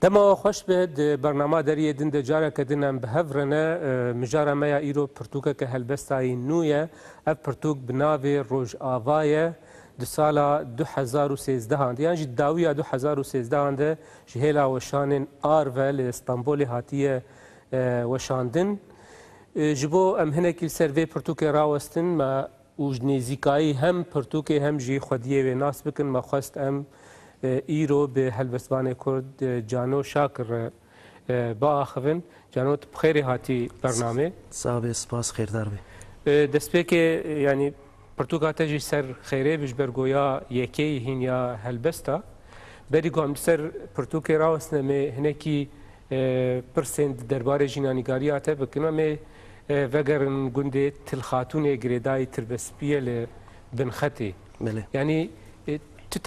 دما خوش به برنامه داری دند جاره کدنم به هفرنه مجاره میا ایرو پرتوکه که هلبستای نویه اف پرتوک بناوی روش آوایه دو سالا 2013 هنده یعنی داویا 2013 هنده جهیلا وشانن آرول استانبول هاتیه وشاندن جبو ام هنکی سروی پرتوکه راوستن ما اوج نزیکایی هم پرتوکه هم جی خودیه و ناس بکن ما خواست ام ایرو به هلبستان کرد جانو شاکر با آخوین جانو بخیری هاتی برنامه صاحب سپاس خیردار بی دست که یعنی پرتوکا تجی سر خیره بیش برگویا یکی هین یا هلبستا بری گام سر پرتوکه راوسنه می هنکی پرسند درباره جینانیگاری آته بکنه می وگرن گنده تلخاتون گریدای تربسپیه لبنخطی بله یعنی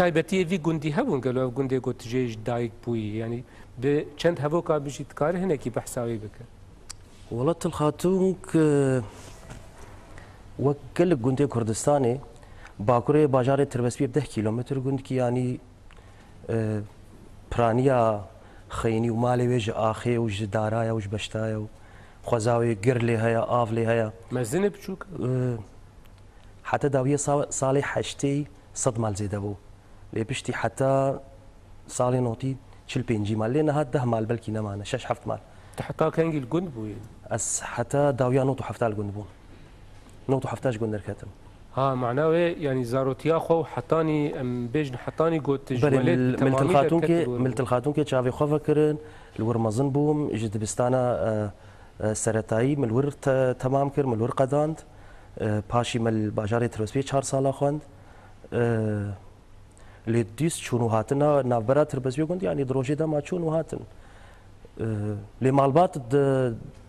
تایبەتی وی گوندی هەبوون گەلو گوندێک گوتژێژ دایک بووی ینی بە چەند هەبووکە بژیت کار هەنێکی بەحساوی بکە وڵات تلخاتون وەک gelek gundê Kurdistanê bakurê bajarê Tirbespiye 10 kîlometr gundkî yanî piraniya xeynî û malê wê ji axê û ji daraya û ji beştaya û xweza wê gir lê heye av lê heye mezinê biçûk heta dawiya salê heştê 100 mal zêde bû lê piştî heta salê notî 45 mal lê niha 10 mal belkî nemane 6-7 mal heta kengî li gund bûyê ez heta dawiya 97 li gund bûn 97 ji gund derketim ها معناه يعني زاروتيا خو حطاني ام بيجن حطاني قلت جوالات ملت الخاتون كي تشافي خوفا كرن الور مزن بوم جد دبستانا سرتاي من الور تمام كر من الور قداند باشي مل باجاري ترسبي 4 سالا خوند لي ديس شنو هاتنا نافبرا تربسبي قلت يعني دروجي دا ما شنو هاتن لي مالبات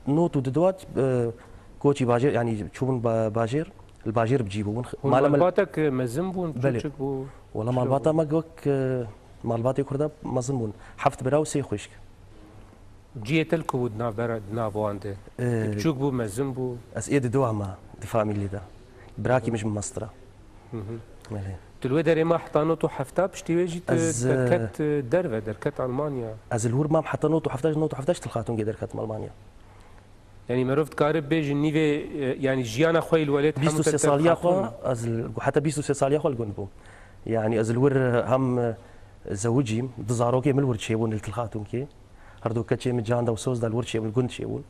نوت ودوات كوتشي باجير يعني تشوفون باجير الباجير بجيبون مالباتك مزن بون والله مالباتا ما قوك مالباتي كردا مزن بون حفت براو سي خوشك جيت الكود نافبرا نافوانده بتشوك بو مزن بو اسئد دوا ما دفاع ملي دا براكي مش من مسطره تلوي داري ما حطانوتو حفتا بشتي ويجي دركت درفه دركت المانيا از الهور ما حطانوتو حفتاش نوتو حفتاش تلخاتون دركت المانيا يعني مرفت كارب بيج نيفي يعني جيانا خوي الولد 23 ساليا خو از حتى 23 ساليا خو الجنبو يعني از الور هم زوجي دزاروكي من الور تشيبون التلخاتون كي هردو كتشي من جاندا وسوز دا الور تشيبون الجند تشيبون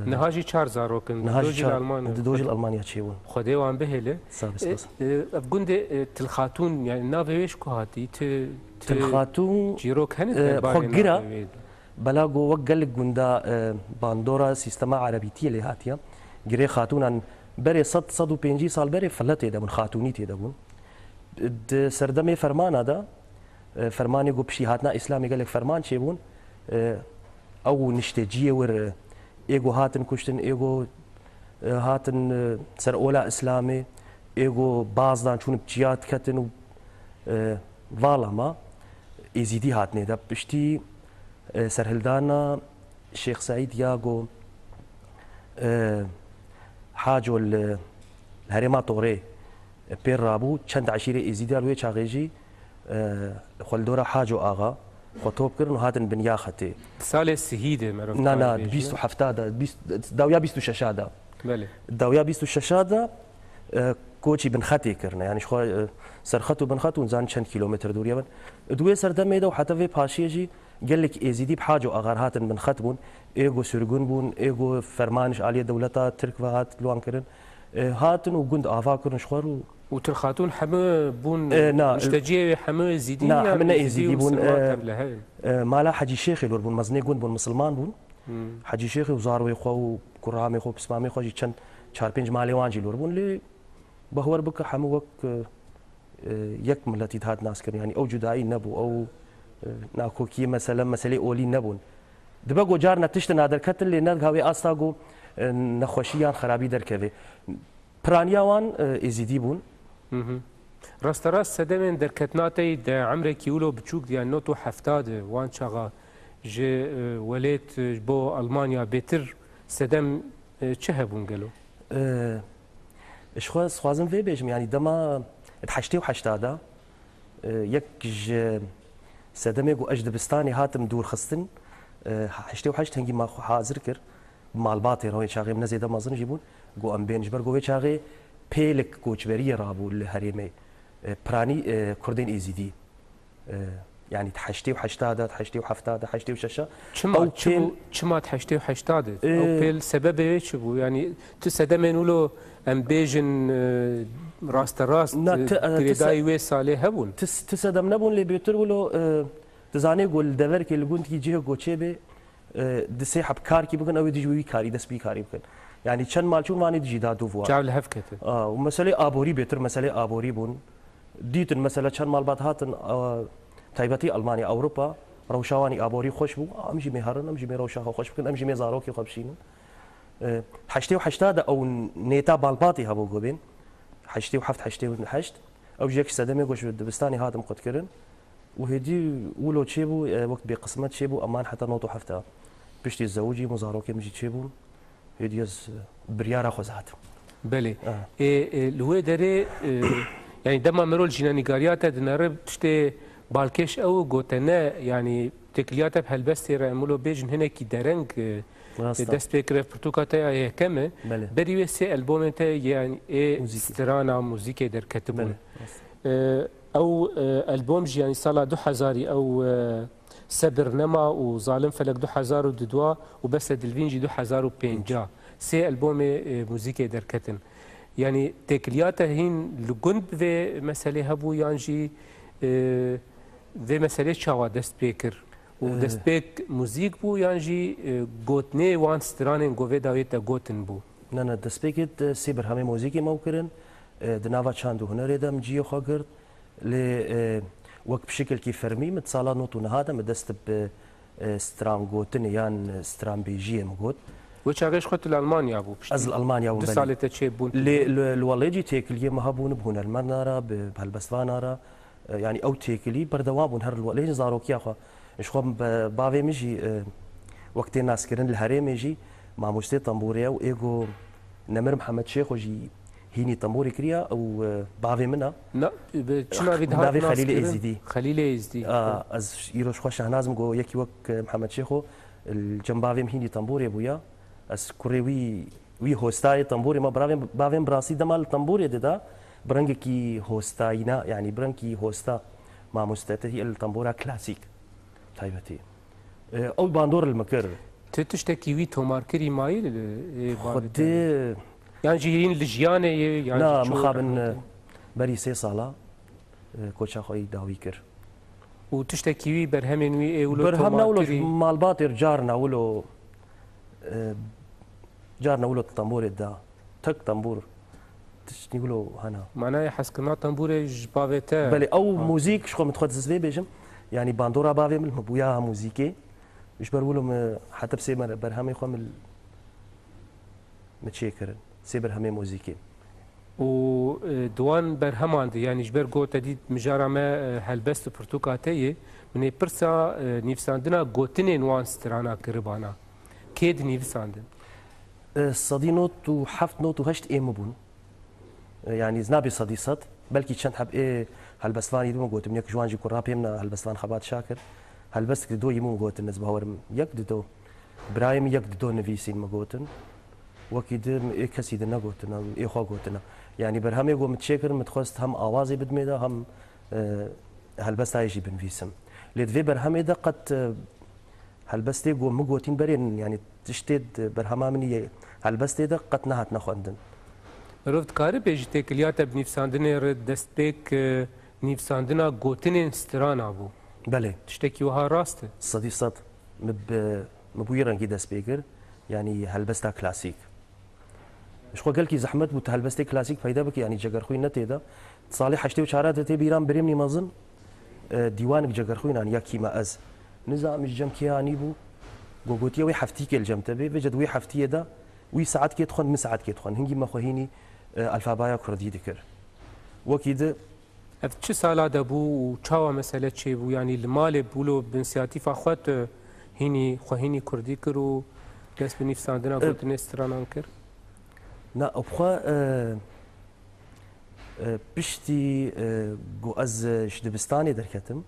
نهاجي 4 زاروكن دوجي الالمانيا دوجي الالمانيا تشيبون خدي وان بهله صابس بجند تلخاتون يعني نافيش كوهاتي تلخاتون جيروك هنت خوغرا بلاغو وقل جندا باندورا سيستما عربيتيه اللي هاتيا جري خاتونا بري 150 سال بري فلتي دبن خاتونيتي دبن سردمي فرمان هذا فرماني جو بشي هاتنا اسلامي قال لك فرمان شيبون او نشتجيه ور ايجو هاتن كشتن ايجو هاتن سر اولا اسلامي ايجو بازدان شون بجيات كتن فالا ما ازيدي هاتني ده بشتي سرهلدانا الشيخ سعيد ياغو حاجو الهريما طوري بير رابو چند عشيري ازيدال وي چاغيجي خلدورا حاجو اغا خطوب كرن هاتن بنيا خطي سال السهيده مرف نا 27 داويا 26 دا بله داويا 26 كوچي بن خطي كرنا يعني شو سرخطو بن خطو زان چند كيلومتر دور يمن دوي سردميدا وحتى في باشيجي قال لك ازيدي بحاجه اغار هاتن من خطبون ايجو سرغون بون ايجو فرمانش عليه دولتا ترك هات لوان كرن هاتن وجند افاكر نشخر وترخاتون حما بون مشتجيه حما زيدي نا حمنا ازيدي بون مالا حجي شيخ لور بون مزني جند بون مسلمان بون حجي شيخ وزاروي خو كرامي خو بسمامي خو چن 4-5 مالي وانجي لور بون لي بهور بك حما وك يك ملتي هات ناس كر يعني او جداي نبو او ناكوكي مثلا مسألة أولي نبون دبقو جارنا تشتنا در كتل اللي نرغاوي أستاغو نخوشيان خرابي در كذي برانياوان إزيدي بون راست سدمن در كتناتي دا عمري كيولو بتشوك ديان نوتو حفتاد وان شاغا جي وليت بو ألمانيا بيتر سدم چه قالو اشخوا سوازم في بيجم يعني دما اتحشتي وحشتادا يك سەدەمێک و ئەش دبستانی هاتم دوورخستن هەشتێ و هەشت هەنگی ماخۆ حازر کرد ماڵباتێڕەوەی چاغێ نەزێدە مەزنژی بوون گۆ ئەم بێنجبەر گۆوێ چاغێ پێلک کۆچبەریە ڕابوو لە هەرێمەی پرانی کوردین ئیزیدی يعني حشتي وحشتادت حشتي وحفتادت حشتي وششة چما حشتي وحشتادت او بيل سبب ايش بو يعني تسدمن ولو ام بيجن راست راست تريداي وي صالح هبون تسدم نبون اللي بيتر ولو تزاني قول دبر كي لقون تجي جهه قوتشيبه دسي حب كاركي بكن او دجوي كاري دس بي كاري بكن يعني چن مالچون واني دجي دادو فوا جاب هفكت ومساله ابوري بيتر مساله ابوري بون ديتن مساله چن مالبات هاتن تایبەتی ئەلمانی ئەوروپا ڕەوشاوانی ئابۆری خۆش بوو ئەمژی مێهارن ئەمژی مێ ڕەوشاخە خۆش بکەن ئەمژی مێ زارۆکی خۆبشینن حشتێ و حشتادا ئەو نێتا باڵباتی هەبوو گۆبێن حشتێ و هەفت حشتێ و هەشت ئەو ژێکی سەدەمێ گۆش دبستانی هاتم قوتکردن و هێدی ولۆ چێ بوو وەک بێ قسمەت چێ بوو ئەمان حتا نۆت و هەفتە پشتی زەوجی مزارۆکی مژی چێ بوون هێدی ئەز بریارە خۆز هاتم بەێ لێ دەرێ یعنی دەما مرۆل ژینەنیگاریاتە دنەڕێ تشتێ بالكيش او غوتنا يعني تكليات بهالبستي رامولو بيجن هنا كي درنج دست بكره برتوكاتا هي كم بري سي البوم تا يعني اي سترانا موزيكي در كتبون او البوم يعني صلا 2000 او سبرنما وظالم فلك 2002 وبس دلفينجي 2005 سي البوم موزيكي در كتن يعني تكليات هين لجند في مساله هبو يانجي في مسألة شوا دست بيكر ودست بيك موزيك بو يانجي غوتني وان سترانين غوفي داويتا غوتن بو نه دست بيكت سيبر همي موزيكي موكرن دناوا چاندو هنر دم جيو خاگرد ل وقت بشكل كي فرمي متصالا نوتو نهادا مدست ب ستران غوتن يان ستران بيجي مغوت وچاغش خط الالمانيا ابو از الالمانيا و سالته تشي بون الوليجي تيكل ما هبون بهنر منارا بهالبسوانارا يعني او تيكلي بردوابون هر الوليج زاروكي اخو اش خو باوي مجي وقت الناس كرن الهرم يجي مع مستي طنبوريا وايغو نمر محمد شيخ وجي هيني طنبوري كريا او باوي منا لا شنو في دهات خليل ازدي خليل ازدي از يروش خوش هنازم جو يكي وك محمد شيخو الجنباوي هيني طنبوري ابويا اس كوريوي وي هوستاي طنبوري ما باوي براسي دمال طنبوري ددا برنجكي هوستاينا يعني برنكي هوستا مع مستتهي الطنبورة كلاسيك تايبتي او باندور المكر تشتكي وي توماركري مايل خد يعني جيرين لجيانه يعني لا مخابن بري سي صاله كوتشا خوي داويكر وتشتكي وي برهمن وي اولو برهمنا ولو مال باطر جارنا ولو الطنبور دا تك طنبور يقولوا هنا معناها حسكنا طنبوري جبافيتا بلي او موزيك شخو متخصص فيه بيجم يعني باندورا بافي من بوياها موزيكي مش بقولوا حتى بسي برهمي خو من متشكر سي برهمي موزيكي ودوان برهمان يعني جبر جو تديد مجارا ما هالبست برتوكاتيه من برسا نيفساندنا غوتنين وان سترانا كربانا كيد نيفساندن صدي نوت وحفت نوت وهشت ايه مبون يعني زنابي صديصت بلكي چند حب ايه هالبسفاني دوم قلت منك جوانجي كرابي من هالبسفان خبات شاكر هالبس دو يمون قلت الناس بهورم يك دو برايم يك دو نفيسين ما قلتن وكيد ايه كسي دنا قلتنا ايه خو قلتنا يعني برهم يقول متشكر متخصص هم اوازي بدميدا هم هالبس تايجي بنفيسم لدفي برهم ده قد هالبس تي قوم مقوتين برين يعني تشتد برهما مني هالبس ده قد نهات نخوندن رفت کاری پیش تکلیات بنیفساندنه رد دست بیک نیفساندنا گوتنین ستران بو. بله. تشتكي وها راسته. صدي صد مبويرن كي دست بيكر يعني هلبستا كلاسيك. مش قال كي زحمت بوت هلبستي كلاسيك فايده بك يعني جگر خوي نتيدا صالح حشتي وشارات تي بيران بريمني مازن ديوانك جگر خوي يعني يا كيما از نظام الجم كياني بو غوغوتي وي حفتيك الجم تبي بجد وي حفتيه دا وي ساعات كي تخون من ساعات كي تخون هنجي ما خوهيني الفابايا كردي ذكر وكيد اف سالا دبو وچاوا مساله چي بو يعني المال بولو بنسياتيف اخوت هيني خوهيني كردي كرو دس بنفساندنا قلت نستران كر نا ابخوا بشتي جو از شدبستاني دركتم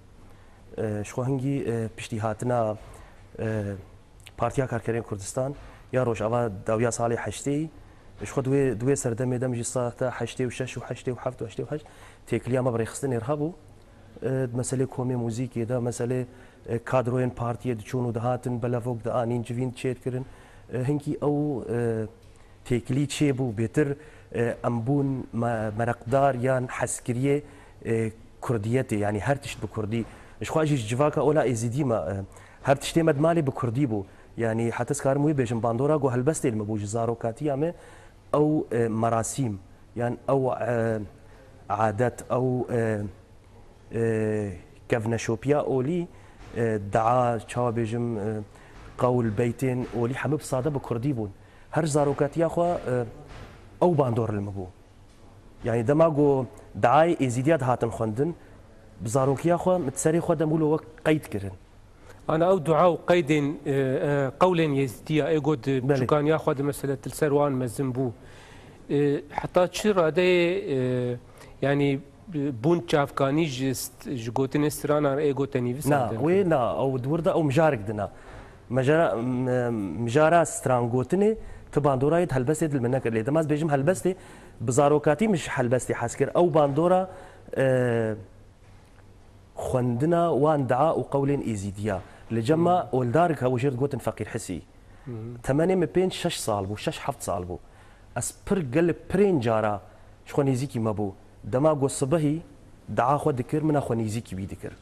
شخو هنگی پشتی هاتنا پارتیا کارکرین کردستان یا روجاوا داویا سالی حشتی شخو دوی سردمه دم جساتا حشتی و شش و حشتی و هفت و حشتی و هشت تکلیا ما برخستن ارهابو مسئله کومی موزیکی دا مسئله کادروین پارتیه دچونو دهاتن بلافوق دا آنین جوین چیت کرن هنگی او تکلی چه بو بهتر امبون مرقدار یان حسکریه کردیته یعنی هر تشت بکردی شخواجی جواکا اولا ازیدی ما هر تشتی مدمالی بکردی بو يعني حتى سكارموي بيجن باندورا جو هالبستي المبوج زارو كاتيامه او مراسيم يعني او عادات او كفنا شوبيا اولي دعاء شاو بيجم قول بيتين اولي حمب صاده بكردي بون هر زارو كاتيا خو او باندور المبو يعني دماغو دعاي ازيديات هاتن خوندن بزاروكيا خو متسري خو دمولو قيد كرن أنا أو دعاء قيد قول يزديا إيجود شكان ياخذ مسألة السروان مزنبو حتى تشير هذا يعني بون تشافكاني جوتين استرانا إيجو تنيفس نا وين أو دوردا أو مجارك دنا مجارا سترانغوتني تباندورا يد هالبستي المنك اللي دماز بيجم هالبستي بزاروكاتي مش هالبستي حاسكر أو باندورا خوندنا وان دعاء وقول إيزيديا لجمع ولدارك هو جيرد قوتن فقير حسي 8 من بين 6 صالبو 6 حفت صالبو اسبر قلب برين جارا شخو نيزيكي مابو دما قو صبهي دعاء خو ذكر من اخو نيزيكي بيذكر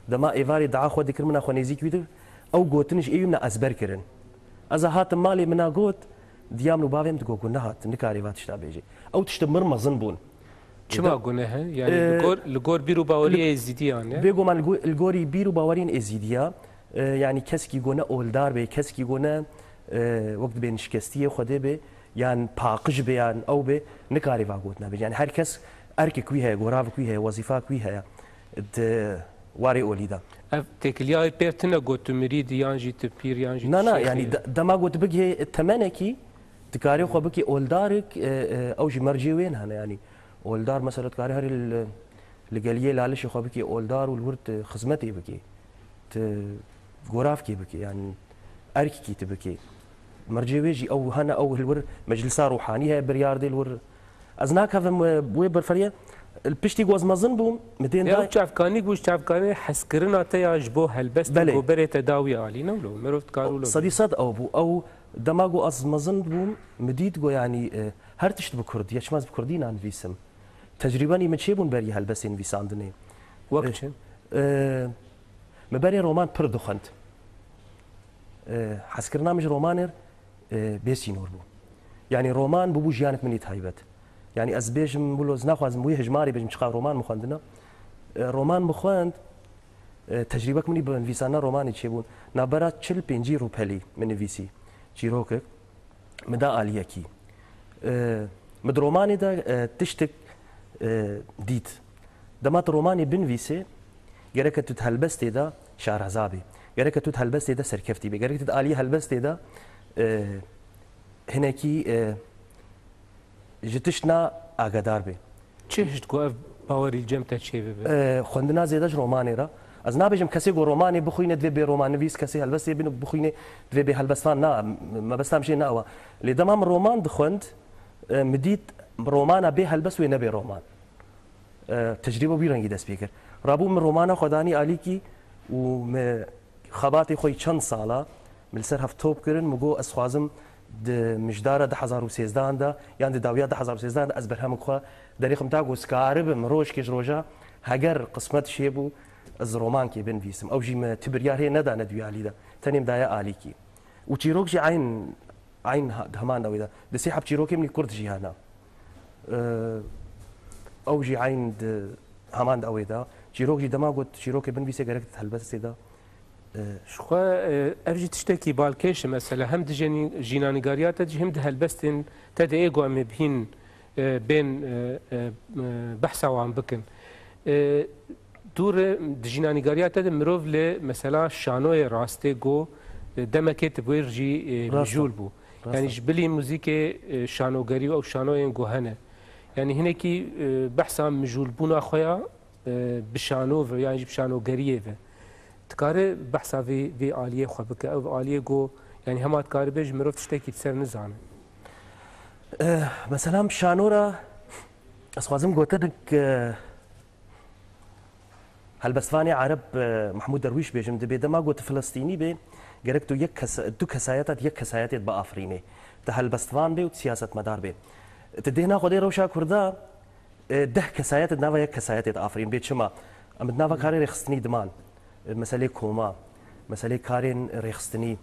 دما ايفاري دعاء خو ذكر من اخو نيزيكي بيذكر او قوتنش ايونا ازبر كرن از هات مالي منا قوت ديام نبافيم تقو قلنا هات نكاري فات تشتا بيجي او تشتمر مزن بون شما قلناها يعني الجور بيرو باوري ازيديان بيجو من الجوري بيرو باورين ازيديا يعني كسكي قلنا اولدار بي كسكي قلنا وقت بين شكستيه خده به يعني باقج بيان او به نكاري فاقوتنا بيجي يعني هر كس اركي كوي هي غراف كوي هي وظيفه كوي هي واري اوليدا تكلياي بيرتنا قوت مريد يانجي تبير يانجي نا يعني دما قوت بقي الثمنكي تكاري خو بكي اولدارك او جي مرجي وين هنا يعني اولدار مثلا تكاري هري القاليه لالش خو بكي اولدار والورد خدمتي بكي غراف كي بكي يعني اركي كي تبكي مرجويجي او هنا او الور مجلسا روحانيه برياردي الور ازناك هذا ويبر فريه البشتي جوز مازن بوم 200 يا تشافكاني بوش تشافكاني حسكرنا تيا جبو هالبس غبره تداوي علينا ولو مروت كارو صدي صد او بو او دماغو از مازن بوم مديد جو يعني هرتشت بكردي يشماز بكردي نان فيسم تجرباني متشيبون بري هالبس ان فيساندني وقت مباري رومان پر دخنت حسكرنا مش رومانر بيسي نور بو يعني رومان بو جيانت مني تهيبت يعني از بيجم بولو زناخواز موي هجماري بيجم شقا رومان مخوندنا رومان مخوند تجربك مني بنفيسانا روماني تشيبون نابرا 45 روبلي من فيسي جيروك مدا اليكي مد روماني دا تشتك ديت دمات روماني بنفيسي گرک تو هلبستی دا شهرزابی گرک تو هلبستی دا سرکفتی بی گرک تو عالی هلبستی دا هنکی جتشنا آگادار بی چه هشت کو باوری الجم تشيف بی خوندنا زیادش رومانی را از نابجم کسی گو رومانی بخوینه دوی بی رومان نویس کسی هلبستی بینو بخوینه دوی بی هلبستان نا ما بستام شيء ناوا لدمام رومان دخوند مدید رومانا بی هلبس و نبی رومان تجربه بیرنگی دست بیکر رابو من رومانا خداني عليكي وخباتي خوي چند سالا من سر هفتوب كرن مگو اسخوازم مجدارة 2013 دا يعني داوية 2013 دا ازبرهم خو دريقم تاقو سكارب مروش كيش روجا هجر قسمت شيبو از رومان كي بن فيسم او جي تبريار هي ندا ندوي علي دا تنيم دايا عليكي وتشيروك جي عين همان داوي دا دسي حب تشيروكي من كرد جي هنا او جي عين همان داوي دا شيروكي دماغو شيروكي بن بيسي قرقت هالبس دا شخوا ارجي تشتكي بالكيش مثلا هم جيناني قاريات تجي هم هالبستن تدي ايغو ام بهين بين بحثا وعم بكن دور جيناني قاريات تدي مروف مثلا شانوي راستي جو دمكت بويرجي مجول بو يعني جبلي موزيكي شانو قريو او شانوين جو هنا يعني هناكي بحثا مجول بونا خويا بشانو يعني بشانو قرية تکاره بحثا وی آلیه خو بکه او آلیه گو یعنی همات کاری بیج مروف تشتکی سر نزانه مثلا شانورا اسخوازم گوتنك هالبسفاني عرب محمود درويش بيجم دبي دما قلت فلسطيني بي قرقتو دو كساياتات يك كساياتات بافريني تهالبسفان بي وسياسه مدار بي تدينا خدي روشا كردا ده كسايات نافا يك كساياتات افرين بي شما ام نافا كاري رخصتني دمان مساله كوما مساله كارين رخصتني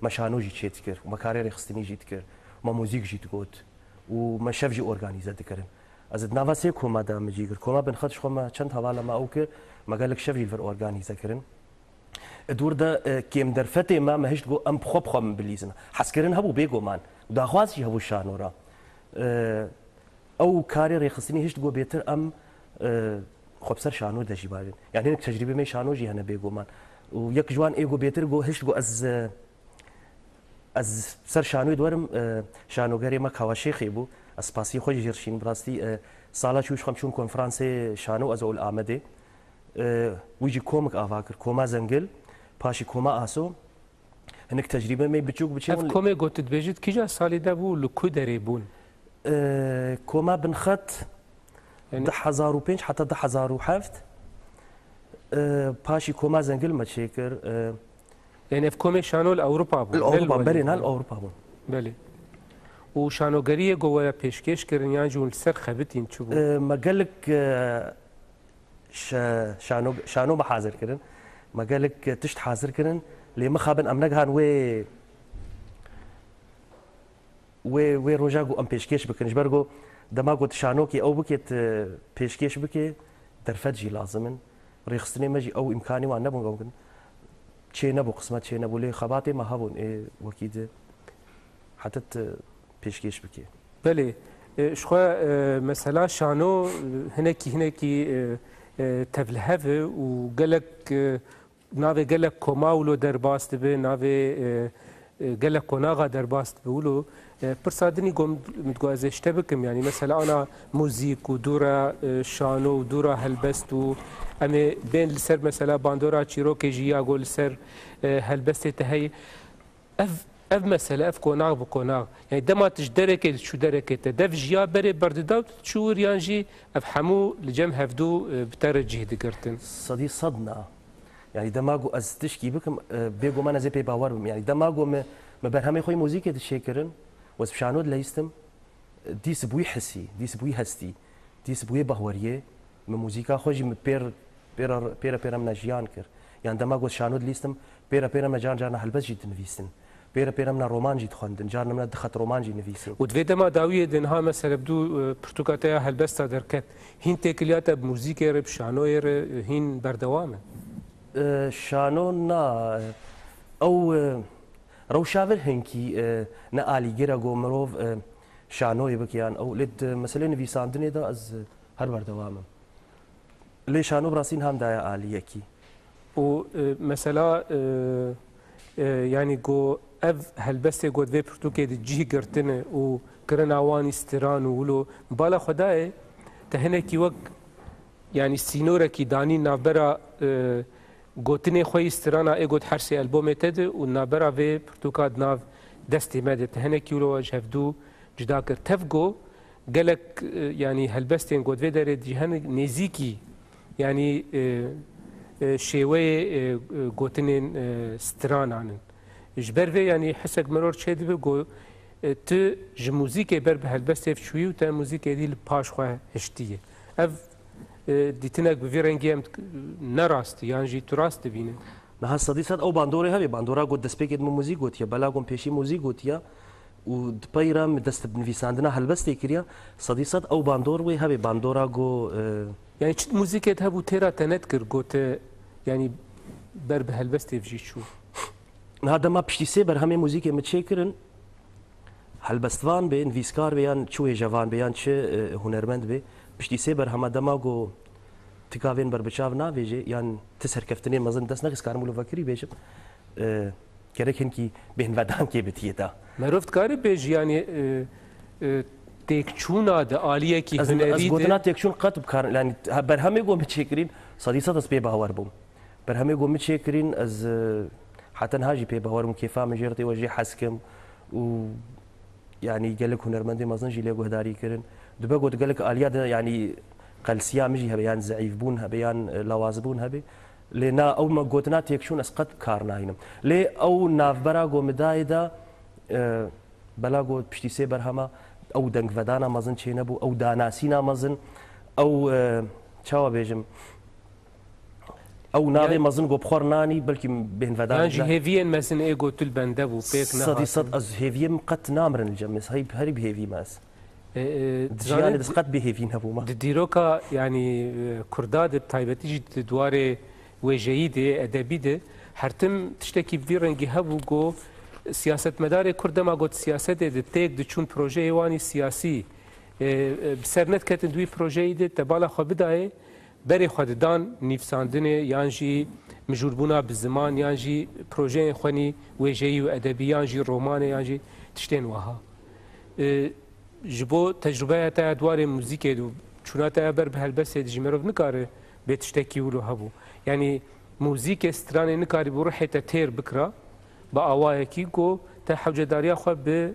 مشانو جي تشيتكر وما كاري رخصتني جيتكر وما موزيك جيت قوت وما شاف جي اورغانيزا دكرم از نافا سي كوما دا مجيگر كوما بن خدش خما چند حواله ما اوكر ما قال لك شاف جي فر اورغانيزا كرن دور دا كيم درفتي ما هشت جو ام خب خم بليزنا حسكرن هبو بيجو مان دا خواز هبو شانورا او كاري ريخصني هشت جو بيتر ام خب سر شانو دجي بالين يعني هناك تجربه مي شانو جي هنا بيجو مان ويك جوان ايجو بيتر جو هشت جو از سر شانو دورم شانو غري ما كواشي خيبو اسباسي خو جيرشين براستي سالا شوش خمشون كونفرانسي شانو از اول امده ويجي كومك افاكر كوما زنجل باشي كوما اسو هناك تجربه مي بتشوك اف كومي قلت تبجد كيجا سالي دابو لكو دريبون كوما بنخط يعني 1005 حتى 1007 باشي كوما زنجل ما تشيكر يعني اف كومي شانو الاوروبا بون الاوروبا برينا الاوروبا بون بله وشانوگریه گویا پیشکش کردن یان جون سر خبتین چوب ما قال لك شانو ما حاضر كرن ما قال لك تشت حاضر كرن لي ما خابن ام نغان وي روجاغو ام بيشكيش بكن جبرغو دما قلت شانوكي او بكيت بيشكيش بكي درفتجي لازمن ريخصني ماجي او امكاني وانا بنقول شي نبو قسمت شي نبو لي خباتي ما هبون اي وكيد حتى بيشكيش بكي بله شخوا مثلا شانو هناكي تبلهف وقالك نافي قالك كوماولو درباست به نافي قالك كوناغا درباست بولو برصادني قوم متقواز اشتبكم يعني مثلا انا موزيك ودورا شانو ودورا هلبست امي بين لسر مثلا باندورا تشيروكي جيا قول لسر هلبست تهي اف مسألة اف كوناغ بكوناغ يعني دما تجدرك شو دركت دف جيا بري بردداو شو ريانجي اف حمو لجم هفدو بترجه دقرتن صدي صدنا يعني دماغو از تشكي بكم بيجو ما زي باور يعني دماغو ما برهمي خوي موزيكا تشكرن وز بشانود ليستم دي سبوي حسي دي سبوي هستي دي سبوي بهوريه من موزيكا خوجي من بير من جيان كر يعني دماغو شانود ليستم بير من جان جانا هلبس جيت نفيسن بير من رومان جيت خوندن جارنا من دخت رومان جي نفيسن ودفي دما داويه دنها مثلا بدو برتوكاتيا هلبستا دركت هين تكلياتا بموزيكا رب شانو هين بردوامه شانو نا او روشاور هنكي نقالي جيرا مروف شانو يبكيان او لد مثلا نفيساندني دا از هر بردوامه لي شانو براسين هم دايا آليكي ومثلا يعني جو اف هلبسته قد في برتوكي دي جي قرتنه وكرنا واني ستران ولو بالا خداي تهنكي وق يعني سينورا كي داني نابرا گوتنی خوی استرانا ایگود حرسی البوم تد و نابرا و پرتوکاد ناو دستی مده تهنه کیلو جفدو جدا کر تفگو گلک يعني هلبستين گود و داره جهان نزیکی يعني شوي گوتنین استرانانن جبر و يعني حسك مرور شد بگو ت جموزیک بر به هلبست شوی و تا موزیک دی پاش خو هشتیه اف دیتنک به رنگی هم نراست یعنی جی تراست بینه نه صدیقت او باندوره هبی باندورا گود دسپیکت مو موزیک گوتیا بلاگم پیشی موزیک گوتیا و دپیرام دست بنویساندنا هلبستی کریا صدیقت او باندور وی هبی باندورا گو يعني چه موزیکت هبو تیرا تنت کر گوته يعني بر به هلبستی فجی شو هذا ما بشتي سيبر همي موزيكي متشكرن هلبستوان بين فيسكار بيان شو جوان بيان شو هنرمند بي بشتي سيبر هما دماغو تكافين بربشاف نافيجي يعني تسهر كفتنين مازن دس نقص كارمولو فكري بيجب كرك هنكي بين ودان كي بتيتا معروف كاري بيج يعني تكشونا د آليه كي هنري از گوتنا تكشون قط بكار يعني برهمي گو متشكرين صديقه بس بي باور بوم برهمي قوم متشكرين از حتى نهاجي بي باورم كيفا مجرتي وجي حسكم و يعني قال لك هنرمندي ما ظنجي ليقو هداري كرن دبا قلت قال لك الياد يعني قلسيا مجي هبيان زعيف بون هبيان لوازبون هبي لنا او ما قلتنا تيكشون اسقط كارنا هنا لي او ناف براغو مدايدا بلاغو بشتي سي برهما او دنگ ودانا مازن چه نبو او داناسینا مازن او چاوا بيجم او ناوي مازن گو بخورناني بلكي بين ودانا يعني هيفين مثلا ايجو تل بندبو بيك نها صدي صد از هيفيم قد نامرن الجمس هاي هري بهيفي ماس يعني بس قد بهيفين هبو ما ديروكا يعني كرداد بتايبتي جي دواري وجيده ادبيده حرتم تشتكي في رنگي هبو گو سیاست مدار کرد ما گفت سیاست دتیک دچون پروژه وانی سیاسی بسرنت کتن دوی پروژه ایده تبالا خو بدای بری خود دان نیفساندنه یانجی مجوربونا بالزمان یانجی پروژه خونی ویجی و ادبی یانجی رومان یانجی تشتین وها جبو تجربه تا دوار موزیک دو چوناتا بر به هلبس جمرو نکاره به تشتکی ولو هبو یعنی موزیک استران نکاری بروح تیر بکرا با آوایکی گو تا حوجداریا خو به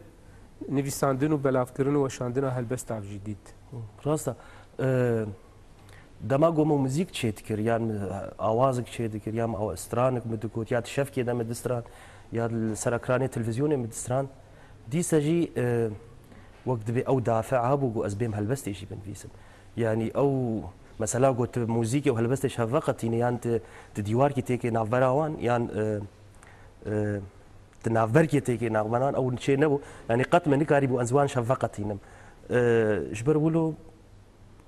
نویساندن و بلافکردن و شاندن هلبست جدید راستا دما گو موزیک چیت کر یا آوازک چیت کر یا او استرانک مدکوت یا شفکی دم دستران یا سرکرانی تلویزیون مدستران دی سجی وقت به او دافع هبو گو از بیم هلبست ایشی بنویسم یعنی او مثلا قلت موزيكي وهلبستش هفقت يعني تديوار كي تيكي نافراوان يعني تنافر كي تيكي نافران او شيء نبو يعني قط من كاريبو انزوان شفقت هنا جبر ولو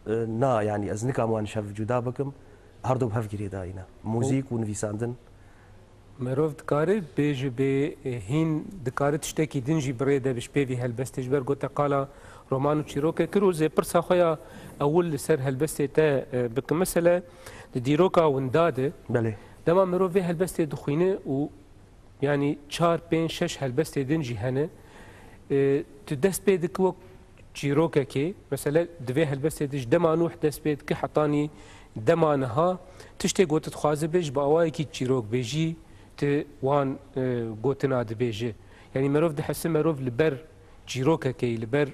نا يعني ازنكا موان شف جدا بكم هردو بهفكري داينا موزيك ونفيساندن مروف دكاري بيج بي هين دكاري تشتكي دنجي بريده بش بيفي هلبستش بر قلت قال رومانو تشيروكا كروزي برسا خويا اول سر هلبستي تا بك مثلا ديروكا ونداده بله دما مروف هلبستي دخينه و يعني 4 5 6 هلبستي دنجي هنا تدست بيدك وقت تشيروكا كي مثلا دوي هلبستي دج دما نوح دست بيد كي حطاني دما نها تشتي قوت تخازي بيج باواي كي تشيروك بيجي ت وان قوتنا دبيجي يعني مروف دحس مروف لبر تشيروكا كي لبر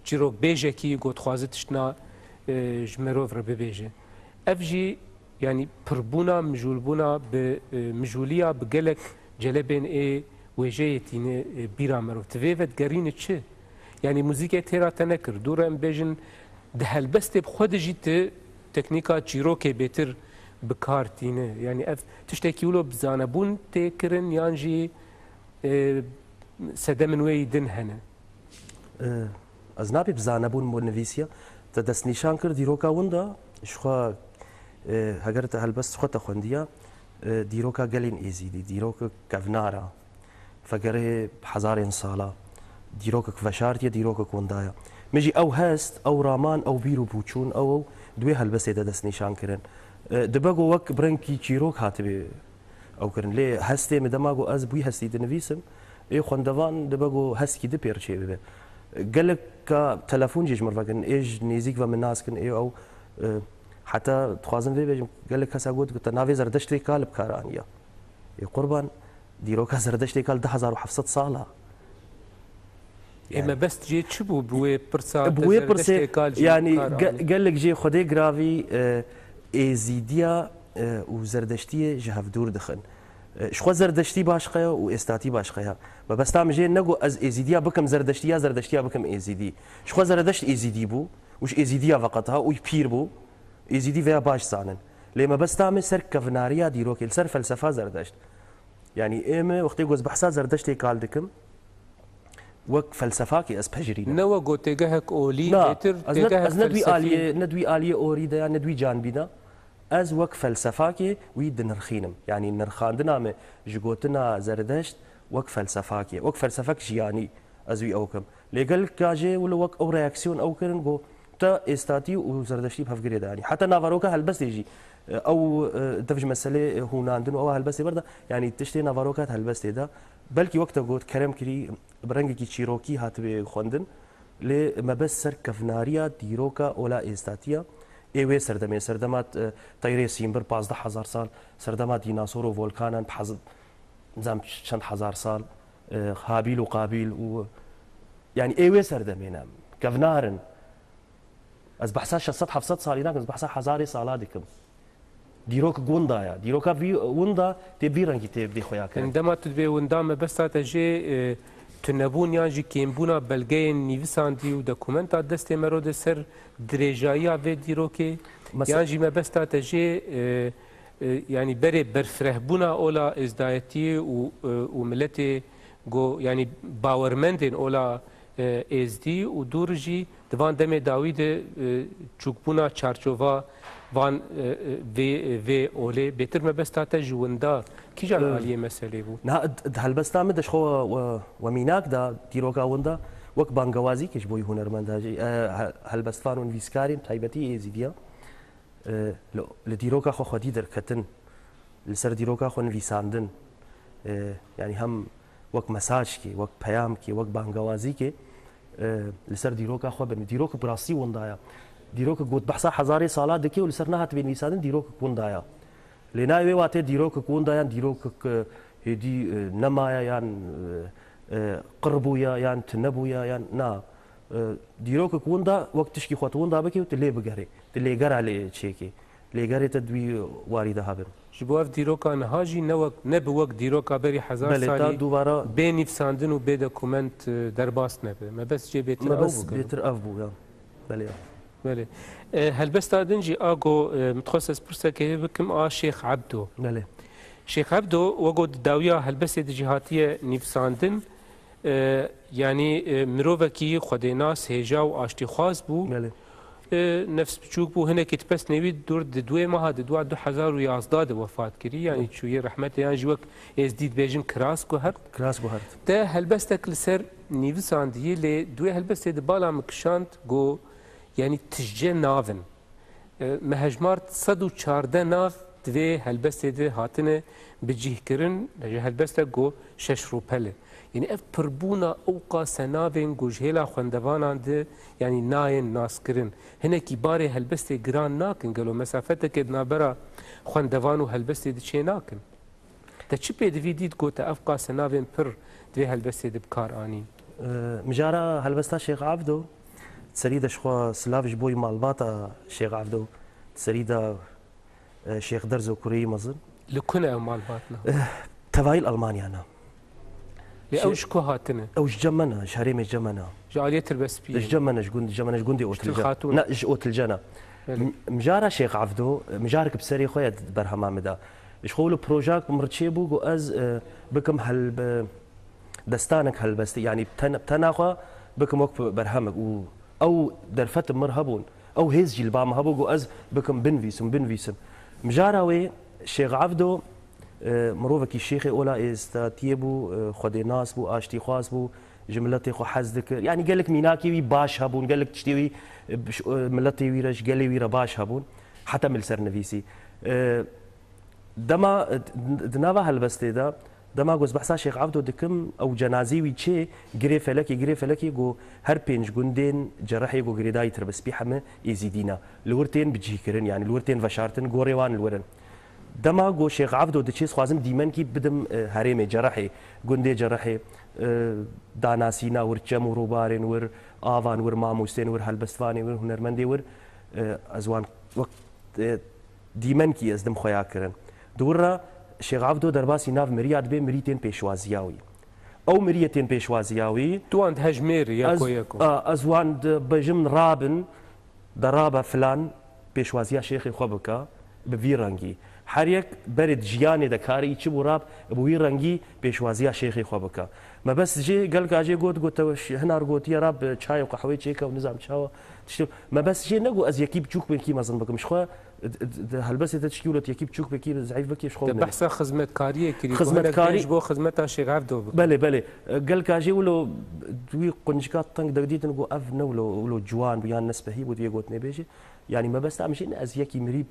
تشيروك بيجي كي قوت خوازي تشتنا جمروف ربي بيجي افجي يعني بربونا مجولبونا بمجوليا بقلك جلبين ايه وجيتين بيرا مروف تفيفت قرين تشي يعني موزيكا تيرا تنكر دورا بيجن دهل بس بخود جيت تكنيكا تشيروكي بيتر بكارتينه يعني اف تشتكي له بزانبون تكرن يانجي سدمن وي دن هنا ازنابي بزانبون مونفيسيا تدس نشان كر ديروكا وندا شخوا هجرت هلبس خطه خونديا ديروكا قالين ايزي ديروكا كفنارا فقره بحزارين صاله ديروكا كفشارتيا ديروكا كوندايا مجي او هاست او رامان او بيرو بوچون او دوي هلبس دس نشان كرن دباغو وك برنكي تشيروك هاتبي او كرن لي هستي مدماغو از بوي هستي دنفيسم اي خوندوان دباغو هسكي دبير شي بي قال لك تلفون جيج مره كان ايج نيزيك ومن الناس كان اي او حتى تخازن في بيج قال لك هسا قلت نافي زردشتي قال بكارانيا اي قربان ديروكا زردشتي قال 10700 صاله اما بس تجي تشبو بوي برسا يعني قال لك جي خدي جرافي ايزيديا وزردشتي جهف دور دخن شخو زردشتي باشقيا واستاتي باشقيا بس تام جي نقو از ايزيديا بكم زردشتيا بكم ايزيدي شخو زردشت ايزيدي بو وش ايزيديا فقطها ويبير بو ايزيدي فيها باش سانن لما بس تام سر كفناريا ديروك سر فلسفه زردشت يعني ايما وقت يقوز بحسا زردشتي قال دكم وك فلسفاكي از بجرينا نوا جو تجاهك اولي بيتر از ندوي آلية اوريدا يعني ندوي جانبينا از وك فلسفاكي ويد نرخينم يعني نرخاندنا ما جوتنا زردشت وك فلسفاكي وك فلسفك جياني ازوي اوكم لقال كاجي ولا وك او رياكسيون او كرن جو تا استاتي وزردشتي بهفكري يعني حتى نافاروكا هلبس يجي او دفج مساله هون عندنا او هلبس بردا يعني تشتي نافاروكا هلبس ده بلكي وقتها قلت كرم كري برنجي تشيروكي هات بخوندن لما بس سر كفناريا ديروكا ولا استاتيا ئێوێ سەردەمێ سەردەمات تەیرێ سیمبر 15,000 سال سەردەما دیناسۆر و ڤۆلکانان نزانم چەند هزار سال هابیل و قابیل و یعنی ئێوێ سەردەمێنە کەڤنارن ئەس بەحسا 600-700 ساڵی ناکەم بەحسا هەزارێ ساڵا دکم دیرۆکە گوندایە دیرۆکە وندا تێبی ڕەنگی تێبی خۆیاکەن دەما تو دەبێ وندا مەبەستاتە ژێ تونەبوونیان ژی کێمبوونا بەلگەیەن نیویساندی و دەکومنتا دەستێ مەرۆدە سەر درێژاییە vê dîrokê yan jî mebesta te jê yanî berê berfirehbûna ola êzdayetiyê û milletê got yanî bawermendên ola êzdî û dûr jî di van demê dawî de çûkbûna çarçova van vê olê bêtir mebesta te ji winda kîjan aliyê meselê bû helbesta min deşxwe wemînak da dîroka winda وەک بانگەوازیکەش بۆی هونەرمەنداژی هەلبەستفان و نویسکارین تایبەتی ئێزیدیە لە دیرۆکە خۆخۆدی دەرکەتن لەسەر دیرۆکە خۆ نویساندن ینی هەم وەک مەساجکێ وەک پەیامکێ وەک بانگەوازیکێ لەسەر دیرۆکە خۆ بن دیرۆکە بڕاستی وندایە دیرۆکە گوت بەحسا هەزارێ ساڵات دەکێ و لەسەر نەهات بێ نویساندن دیرۆکە کوندایە لێ ناوێ واتێ دیرۆکە کوندایان دیرۆکە هێدی نەمایە یان قڕبوویە یان نەبوویە یان نا دیرۆکە کووندا وەک تشکی خۆتووندا بکە و لێ بگەڕێ لێگەرا لێ چێکێ لێگەرێتە دوی واریدە هابن ji bo ev dîrokan hajî nebe wek dîroka berî hezar salî دووبارە bê nîvsandin û bê dokument derbas nebe me bes cê بێتر ئەف بوو بەێ بله helbesta din jî ago mitxwes ez pirsekê hê bikim a Şêx Ebdo بەێ Şêx Ebdo wego di dawiya helbestê de jî hatiye nîvsandin yanî mirovekî xwedênas hêja û aştîxwaz bû nefs biçûk bû hinekî tipes nêwî dur di duê meha di dua 2011 de wefat kirî yanî çûyê rehmetê yan jî wek êzdî dibêjin kiras guhert te helbestek li ser nîvisandiyê lê duê helbestê di bala min kişand got yanî tişce navin me hejmar 114 nav divê helbestê de hatine bicîhkirin ji helbestek got şeş rûpelê yani ev pirbûna ewqa senavên gojhêla xwendevanan de yanî nayên naskirin hinekî barê helbestê giran nakin gelo mesafetekê di navbera xwendevan û helbestê de çê nakin te çi pê divî dît got te ewqa senavên pir divê helbestê de bikar anîn mijara helbesta Şêx Ebdo serî de xwe silav ji bo malbata Şêx Ebdo serî de Şêx Derz û Kureyî mezin li ku ne ew malbatna tevayîl Almanyana lê ew ji ku hatine ew ji cemena ji herêmê cemena ji aliyê tirbespî ji cemena ji gundê Otilcana ji Otilcana mijara Şêx Ebdo mijarek bi serê xwe ye berhema me da ji xwe li projek mirçê bû got ez bikim destanek helbestî yanî tena xwe bikim wek berhemek û ew derfetim mir hebûn ew hêz jî li ba me hebû got ez bikim binivîsim mijara wê Şêx Ebdo mirovekî şêxê ola êstatiyê bû xwedênas bû aştîxwaz bû ji milletê xwe hez dikir yanî gelek mînakê wî baş hebûn gelek tiştê wî milletê wî re ji gelê wî re baş hebûn heta li ser nivîsî dema di nava helbestê de dema goz behsa Şêx Ebdo dikim ew cenazî wî çê girê felekê got her pênc gundên cerehê got girêdayî tirbespî heme êzîdîna li wir tên bicîkirin yanî li wir tên veşartin gorê wan li wirin dema got Şêx Ebdo diçê xwazim dîmenkî bidim herêmê cerehê gundê cerehê danasîna wir çem û robarên wir avan wir mamûstên wir helbestvanê wir hunermendê wir ez wan wek dîmenkî ez dim xweya kirin di wir re Şêx Ebdo derbasî nav miriya dibe mirî tên pêşwaziya wî ew miriyê tên pêşwaziya wî tu wan hejmêr yeko ez wan bejim rabin deraba filan pêşwaziya şêxê xwe bike bi vî rengî her yek berê jiyanê de karî çi bû rab bi wî rengî pêşwaziya şêxê xwe bike me bes jê gelka jê got hinar gotiye rab çay û qehwê çêke û nizam çawa me bes jê negot ez yekî biçûk bekî mezin bikim ji xwe helbestê te tişkî wlet yekî biçûk bekî zeyf bikî ji xwe behsa xizmetkariyê kirî xizmetkarî ji bo xizmeta Şêx Ebdo belê gelka jê wilo wî quncika teng didîtin got ev ne wilo ciwan bû yan nespehî bû diye got nebêjî yani me bes em jê ne ez yekî mirî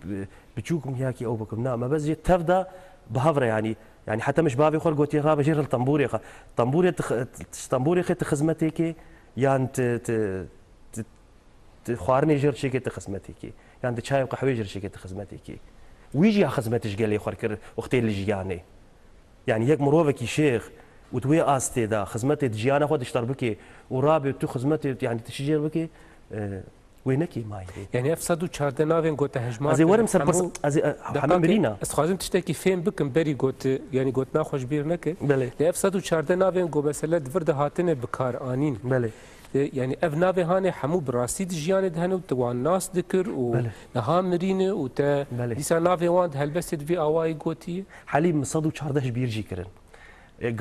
biçûk yakî ew bikim na me bes jê tev da bi hev re yanî yani heta mij bavê xwe gotiye rabe jê ril temborê xwe temborê xê ti xizmetekê yan xwarinê jê çêkê ti xizmetekê يعني تشاي وقهوه جرشكت خدمتك ويجي خدمتش قال لي خركر اختي اللي جياني يعني هيك مروفك شيخ وتوي استي دا خدمتي جيانا خد اشتر بك ورابي تو خدمتي يعني تشجير بك وينكي ماي يعني افسدوا چارده ناوین گوت هجمات از ورم سر بس از همه مرينا اسخازم تشتكي فين بكم بري گوت يعني گوت ناخوش بير نك بله افسدوا چارده ناوین گو مثلا دفرد هاتنه بكار انين بله يعني اف ناوي هاني حمو براسي جيان دهنو توان ناس ذكر و نها مرينه و تا ديسا ناوي واند هلبست في اواي گوتي حليم صدو 14 بيرجي كرن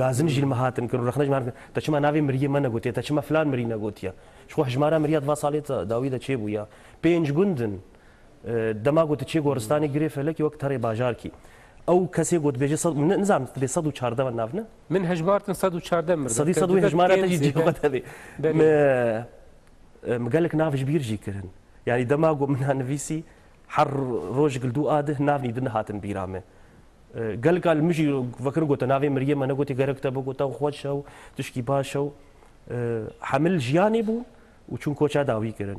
غازن جيل مهاتن كن رخنج مار تشما ناوي مريه من گوتي تشما فلان مرينا گوتيا شو حجمارا مريات فاصاليت داويدا چيبو يا بينج گوندن دماغو تشي گورستاني گريف لك وقت هري بازاركي او كسي قد بيجي صد من نظام تبي صد وشارده والنافنا من هجمارتن صد وشارده مر صدي صد وهجمارة تجي وقت هذه قال لك نافش بيرجي كرن يعني دماغو من هنفيسي حر روج قلدو آده نافني دنا هاتن بيرامه قال مشي فكر قلت نافي مريم انا قلت قرقت ابو قلت خوش شو تشكي باشو حمل جياني بو وچون كوچا داوي كرن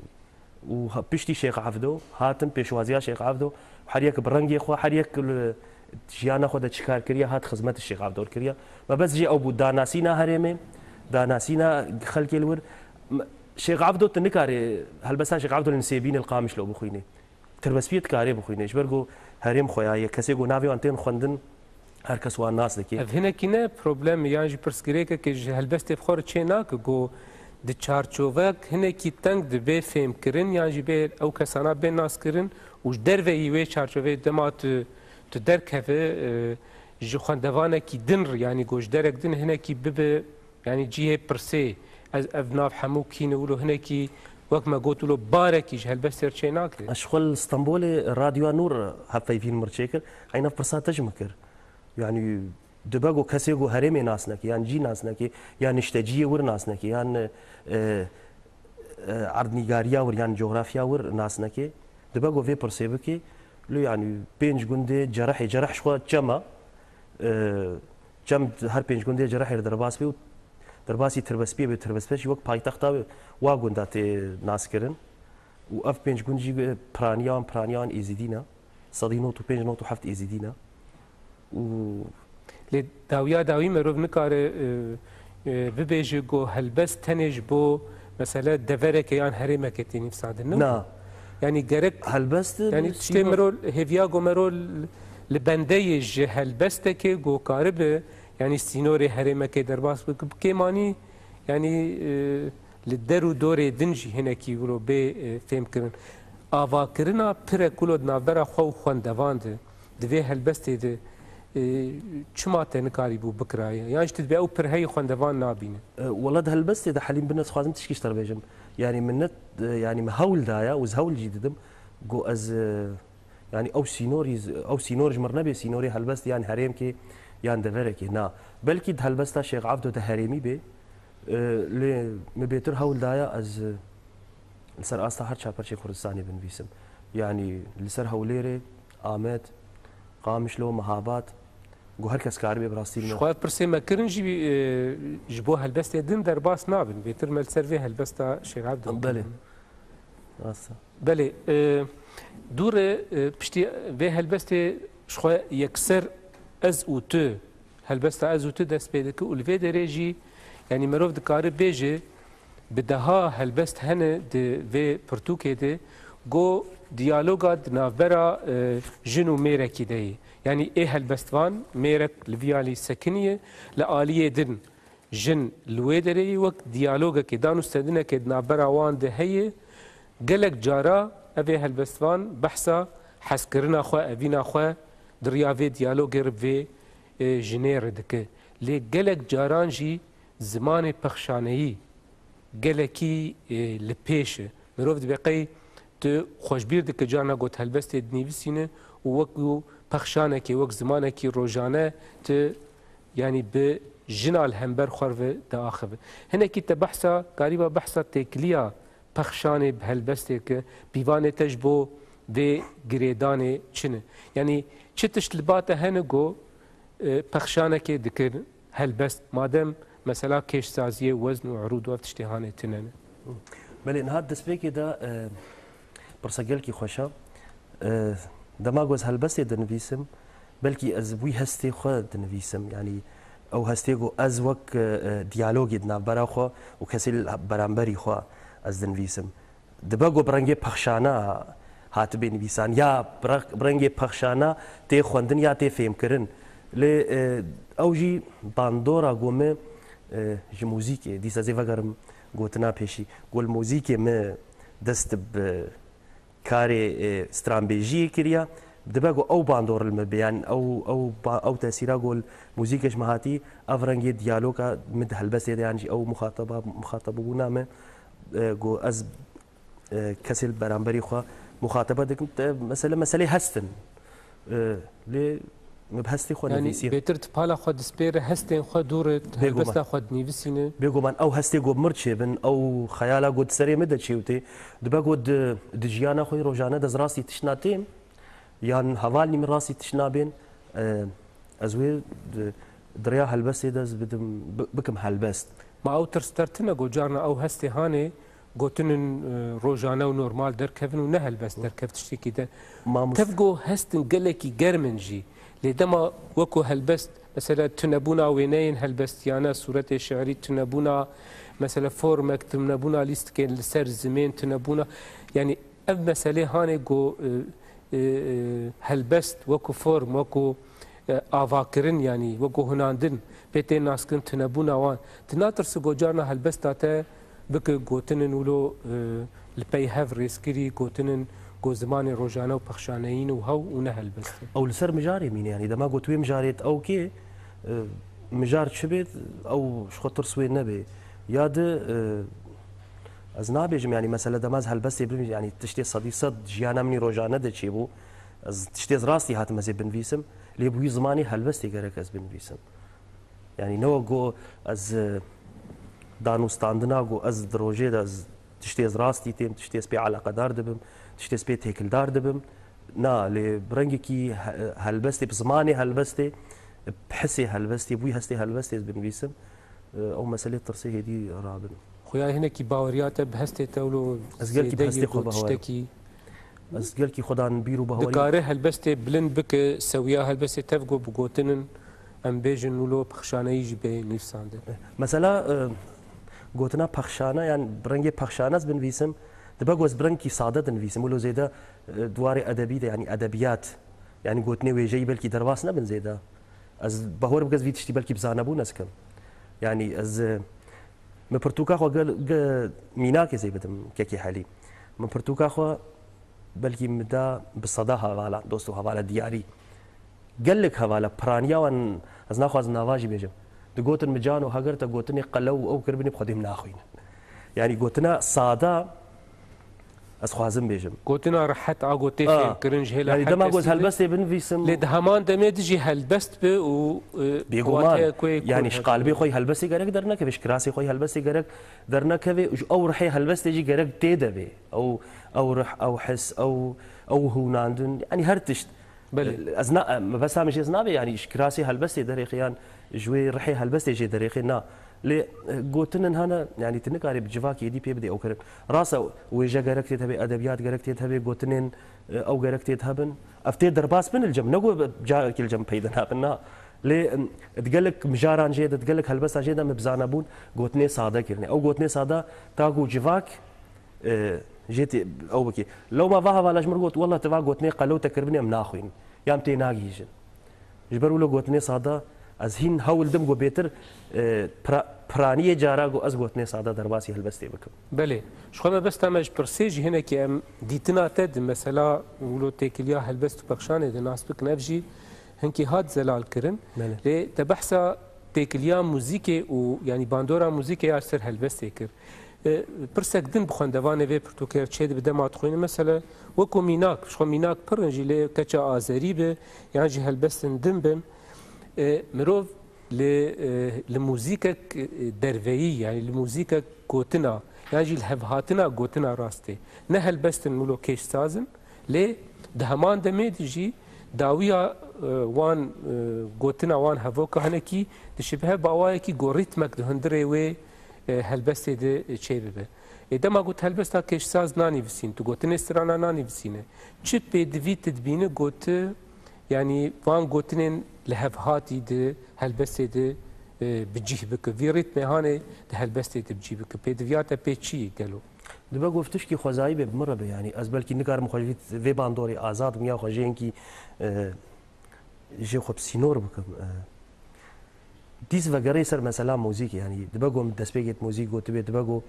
وبشتي شيخ عفدو هاتن بيشوازيا شيخ عفدو حريك برنگي خو حريك جيانا خود چكار كريا هات خدمت الشيخ عبدور كريا ما بس جي ابو داناسينا هرمه داناسينا خلق الور شيخ عبدو تنكاري هل بس شيخ عبدو النسيبين القامش لو بخويني تربسبيت كاري بخويني ايش برغو هرم خويا كسي جو نافي انتين خوندن هر کس وان ناس دکی هنا کینه پروبلم یعنی جی پرسکریکه که هل بس تفخور چینا که گو د چارچوبک هنا کی تنگ د به فهم کرن یعنی جی به او کسانا به ناس کرن وش در و ایوه چارچوبه دمات تو درک هفه جو خواندوانه کی دنر یعنی گوش درک دن هنا کی ببه یعنی جیه پرسه از ابناف حمو کینه ولو هنا کی وقت ما قلت له باركيش هل بس ترشيناك اشغل اسطنبول راديو نور هفاي فين مرشيكر عينا فرصة تجمكر يعني دباغو كسيغو هرمي ناسنك يعني جي ناسنك يعني اشتجيه ور ناسنك يعني عرض نيغاريا ور يعني جغرافيا ور ناسنك دباغو في برسيبكي لو يعني بينج غوندي جرح شو جما جم هر بينج غوندي جرح درباس بي درباسي تربسبي به تربسبي وقت پایتختا واگوندات ناس کرن و اف بينج غونجي برانيان ايزيدينا صدينو تو بينج نوتو حفت ايزيدينا و داوی مروف نکاره ببیجه گو هلبس تنج بو مثلا دفرك یان هرمه کتینی فسادن نه يعني جرك هلبست يعني تشتي مرول هيفياغو مرول لبنديج هلبستك جو كارب يعني سينوري هرمه كدرباس كيماني يعني للدرو دوري دنجي هنا كي يقولوا بي فهم كرن آوا كرنا بره كلود نافبرا خو خواندواند دوی هلبسته ده چما تنکاری بو بکرایه یعنی تد به او پر هی خواندوان نابینه والله ده هلبسته ده حلیم بنت خوازم تشکیش تر بیجم يعني منت يعني مهول دايا وزهول جديدم جو از يعني او سينورج مرنبي سينوري هلبست يعني هريم كي يعني دفركي نا بلكي هلبستا شيخ عبدو ده هريمي بي لي مبيتر هول دايا از لسر استا هر چاپر شي كردستاني بنويسم يعني لسر هوليري آمد قامشلو مهابات جو هر کس کاری براستي خو پرسه ما کرنجي جبو هلبسته دن درباس نابن بيتر مل سيرفي هلبستا شيخ عبدو بله بله دور پشتی به هلبسته شخو یکسر از او تو هلبسته از او تو دست پیدا که اولوی درجی یعنی مروف دکاره بیجه بدها هلبست هنه ده و پرتوکه ده گو دیالوگا دنافبرا جنو میرکی ده يعني ايه هالبستوان ميرك لفيالي سكنيه لآليه دن جن الويدري وقت ديالوجا كدانو استدنا كدنا براوان ده هي قالك جارا ابي هالبستوان بحثا حسكرنا خو ابينا خو دريافي ديالوج رفي جنير دك لي قالك جارانجي زمان بخشاني قالكي لبيش مروف دبقي تو خوشبير دك جانا قوت هالبست دنيفسينه ووقو پخشانه که وقت زمانه که روزانه ت يعني به جنال همبر خرف داخل هنا كي تبحثا قريبا بحثا تكليا پخشانه بهالبسته که بيوانه تجبو به گریدانه چنه يعني چتش لباته هنه گو پخشانه که دکر هالبست مادم مثلا كيش سازيه وزن وعروض وفتشتهانه تنن بل ان هاد دسبيكي دا برسجل كي خوشا دما گوز هەلبەستێ دەنویسم بەلکی ئەز بووی هەستێ خۆ دەنویسم ینی ئەو هەستێک و ئەز وەک دیالۆگی ناوبەرا خۆ و کەسی بەرامبەری خۆ ئەس دەنویسم دبە گۆ بڕەنگێ پەخشانە هات بێنویسان یا بڕەنگێ پەخشانە تێ خوێندن یا تێ فێمکردن لێ ئەوژی باندۆرا گۆمە ji muzîkê dîsa zê vegerim gotina pêşî gol muzîkê me dest bi karê stranbêjiyê kiriye dibe got ew bandor me bê yan ew tesîra gol muzîkeş me hatî ev rengê diyaloga min di helbestê de yan jî ew muxatabebûna me got ez kesê beramberî xwe muxatebe dikim meselê hestin lê بهستي خو نویسی بهتر تپالا خو دسپیر هستین خو دورت هلبستا خو نویسینه بگو من او هستی گو مرچه بن او خیالا گود سری مده چیوتی دبا گود دجیانا خو روزانه دز راستی تشناتیم یان حوال نیم راستی تشنابین ازوی دریا هلبستی دز بدم بکم هلبست ما او ترسترتنا گو جارنا او هستی هانه گوتنن روزانه و نورمال درکفن و نه هلبست درکفتشتی کی ده تفگو هستن گلکی گرمنجی لدما وكو هلبست مثلا تنبونا وينين هلبستيانا صورة شعري تنبونا مثلا فورمك تنبونا ليست كان لسر زمين تنبونا يعني اف مسألة هاني جو هلبست وكو فورم وكو آفاكرن يعني وكو هناندن بيتين ناسكن تنبونا وان تناتر سجو جانا هلبستاتا بك جوتنن ولو البي هاف ريسكري جوتنن گو زمانی روزانه و پخشانهین و هاو و نه هلبسته او لسر مجاری مين يعني دما گو توی مجاريت او كي مجار شبيت او شخطر سوي نبي ياد از نابيجم يعني مثلا دماز هلبسته بن يعني تشتي صديصه جيانا مني روزانه د چيبو از تشتي راستي هات مزي بنويسم لي بوي زماني هلبسته گرك از بنويسم يعني نو گو از دانوستاندنا گو از دروجه از تشتي راستي تيم تشتي سبي علاقه دار دبم تشتي سبي تيكل دار دبم نا لي برنگكي هلبستي بزماني هلبستي بحسي هلبستي بوي هستي هلبستي بنويسم او مساله ترسي هدي رابن خويا هنا كي باورياته بهستي تولو ازقلكي بهستي خو بهوي ازقلكي خدان بيرو بهوي دكاره هلبستي بلند بك سويا هلبستي تفقو بقوتنن ام بيجن ولو بخشانه يجي بي نفسانده مثلا گوتنا پخشانه يعني برنگي پخشانه بنويسم دبا گوز برنگي ساده دنويسم ولو زيدا دواري ادبي يعني ادبيات يعني گوتني ويجي بلكي درواس نبن زيدا از بهور بگز فيتشتي بلكي بزانبو نسكم يعني از من برتوكا خو ميناك زي بدم كيكي حالي من برتوكا خو بلكي مدا بالصدا حوالا دوستو حوالا دياري قال لك حوالا برانيا وان از ناخذ نواجي بيجم دقوتن مجانو هاجرتا قوتني قلو او كربني بخديم ناخوين يعني قوتنا صادا از خوازم بيجم قوتنا رحت عقوتي في كرنج هلا يعني دما قوز هلبست بنفيسم لد همان دمي تجي هلبست ب و بيقومان يعني شقالبي خوي هلبستي غرق درنا كيفاش كراسي خوي هلبستي غرق درنا كيف او رحي هلبستي يجي غرق تيدبي او رح او حس او هو ناندن يعني هرتشت ازنا بس مش ازنابي يعني كراسي هلبستي دريخيان جوي رحي هلبستي جي دريخينا لي قوتن هنا يعني تنقاري بجفاكي دي بيبدي او كرب راسه ويجا غرقت تبي ادبيات غرقت تبي قوتنين او غرقت تهبن افتي درباس من الجم نقو جا كل جم بيدنا بنا لي تقلك مجاران جيد تقلك هلبسه جيده مبزانبون قوتني ساده كرني او قوتني ساده تاقو جفاك جيتي او بكي لو ما فاها ولا جمر قوت والله تبا قوتني قالو تكربني مناخوين يام تي ناقيجن جبروا له قوتني ساده از هين هول دم گو بيتر پرانيه جارا گو از گوتني ساده درباسي هلبستي بكم بله شخوما بس تماج برسيج هنا كي ام ديتنا تد مثلا ولو تيكليا هلبست بخشانه د ناس بك نفجي هنكي هاد زلال كرن لي تبحثا تيكليا موزيكي و يعني باندورا موزيكي اثر هلبستي كر برسك دن بخوندوانه و پرتوکر چه بده ما تخوين مثلا وكو ميناك شخو ميناك پرنجي لي كچا ازري به يعني جي هلبستن دن بن مروف لموزيكا درفيي يعني الموزيكا كوتنا يعني الهفهاتنا كوتنا راستي نهل بس نقولو كيش سازن ليه دهمان دميدجي داويا وان كوتنا وان هفوكا هنكي تشبه باوايكي غوريتمك دهندري وي هلبستي ده تشيبه دما گوت هلبستا کشساز نانیویسین تو گوتن استرانا نانیویسینه چی پێدوی تدبینە گوت یعنی وان گوتنên li hevhatî de helbestê de bicih bike vî rîtmê hanê di helbestê de bicih bike pêdiviya te pê çi yê gelo دبا گفتشکی خوازایی به مره به یعنی از بلکی نکارم خوشی و باندوری آزاد یا خوشی اینکی جه خوب سینور بکم دیز وگره سر مثلا موزیک یعنی دبا گم دست بگیت موزیک گوت به دبا گو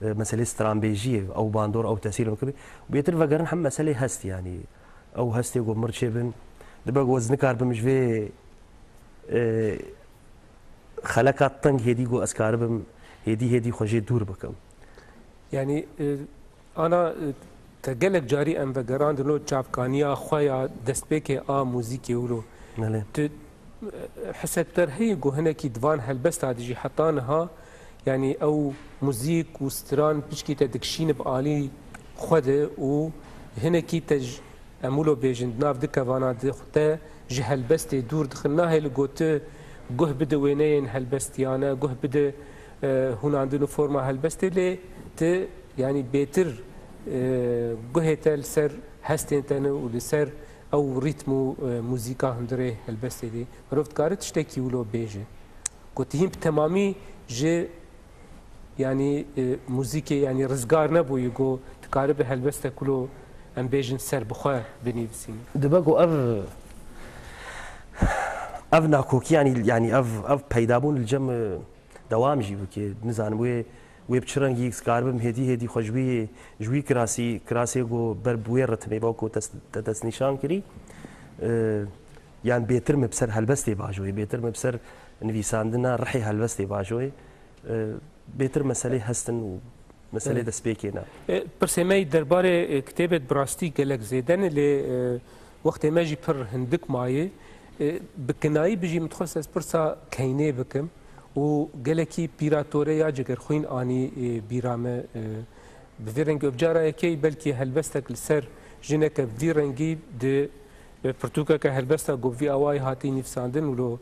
مسئله استرامبیجی او باندور او تاثیر مکبی بیتر وگرن هم مسئله هست یعنی او هستی گو مرچه بن دبا گو از نکار بمش و خلقات تنگ هدی گو اسکار بم هدی خوشی دور بکم يعني انا تقلق جاري ام بقراند نو تشافكانيا خويا دستبيكي موزيكي ولو حسبتر هي جو هنا كي دفان هالبست هذه حطانها يعني او موزيك وستران بيشكي تدكشين بالي خده وهنا كي تج امولو بيجن ناف دكفانا دخته جهالبست دور دخلنا هي لقوت جه بده وينين هالبستيانا جه بده هون عندنا فورما هالبست لي يعني بيتر جهة السر هستين تانو ولسر أو ريتمو موسيقى هندري البستة دي مرفت كارت تشتكي ولو بيجي كنت هم بتمامي جي يعني موسيقى يعني رزقار نبو يجو تقارب هالبستة كله أم بيجن سر بخوا بنيفسين دبقو أف ناكوك يعني أف بيدابون الجم دوام جيبوكي نزان وی بچرنگی سکاربم هدی خوشبی جوی کراسی گو بر بوی رتمه با کو تست نشان کری یعنی بهتر مبسر هلبستی باجوی بهتر مبسر نویساندنا رحی هلبستی باجوی بهتر مسئله هستن و مسئله دست بیکینا پرسیمه درباره کتابت براستی گلک زیدن لی وقت ما جی پر هندک مایه بکنایی بجی متخصص پرسا کینه بکم و گلکی پیراتوره یا جگر خوین آنی بیرامه بفیرنگی ابجاره کی بلکی هلبستک لسر جنک بفیرنگی ده پرتوکا که هلبستا گو وی آوای هاتی نفساندن ولو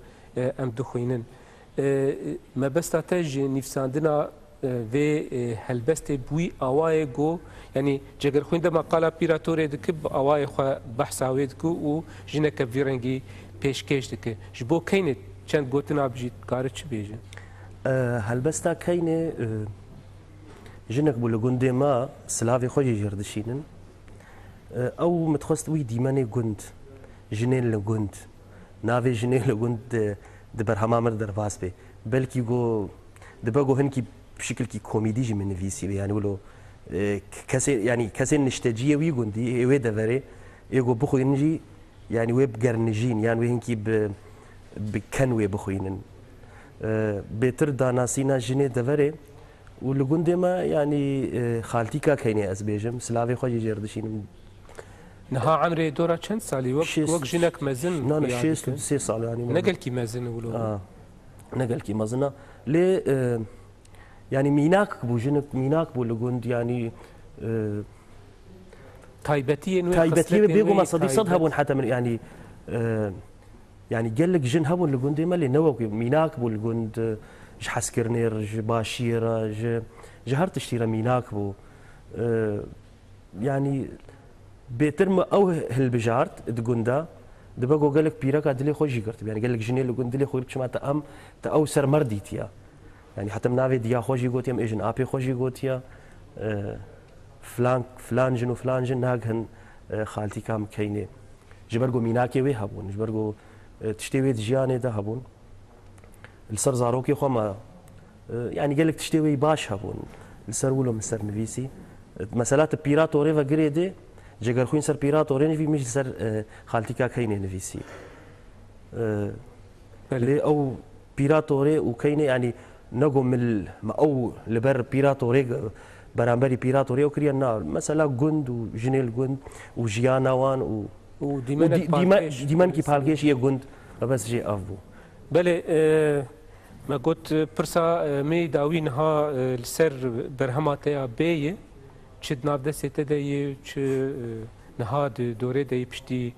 ام دخوینن ما بستا تج نفساندنا و هلبست بوی آوای گو یعنی جگر خوین ده مقاله پیراتوره دکب آوای خو بحثاوی دکو و جنک بفیرنگی پیشکش دکه جبو کینت چند گوتنا بجید کار چی بیجه؟ هلبستا کینه جنک بوله گنده ما سلاوی خوشی جردشینن او متخست وی دیمانه گند جنین لگند ناوی جنین لگند دبر همامر در واس به بلکی گو دبگو هنکی بشکل کی کمدی جی من نویسی یعنی ولو کسی نشتجیه وی گندی وی دوره ایگو بخوینجی یعنی وی بگرنجین یعنی وی هنکی بکنوی بخوینن بهتر داناسینا جنه دوره و لگنده ما یعنی خالتی که کینه از بیجم سلاوی خوشی جردشینم نها عمري دورة چند سالي وقت جنك مزن نه 6 سال يعني نقل كي مزن ولو نقل كي مزنا لي يعني ميناك بو جنك ميناك بو لگند يعني تايبتيه بيقو ما صديق هبون حتى من يعني قال لك جن هبون لگند ما اللي نوك ميناك بو لگند ج حسكرنير ج باشيره ج هر تشتيره ميناك بو يعني بيترم او هالبجارت دگوندا دبگو قال لك بيراك دلي خوشي قرت يعني قال لك جني لگند دلي خوي بچما تا ام تا او سر مرديتيا يعني حتى منافي ديا خوشي قوتيم ايجن ابي خوشي قوتيا فلان جن وفلان جن ناغن خالتي كام كينه جبرگو ميناكي وي هبون جبرگو تشتوي جياني ده هبون السر زاروكي خما يعني قال لك تشتوي باش هبون السر ولو مسر نفيسي مسالات بيراتوري وغريدي جگر خوين سر بيراتوري نفي مش سر خالتي كا كينه نفيسي لي او بيراتوري وكينه يعني نقوم من ما او لبر بيراتوري برامبري بيراتوري وكرينا مثلا جند وجنيل جند وجيانا وان وديمان كي بالكيش يا جند بس جي افو بله ما قلت برسا مي داوينها السر برهماتيا بيه چه نافده سته دی چه نهاد دوره دی پشتی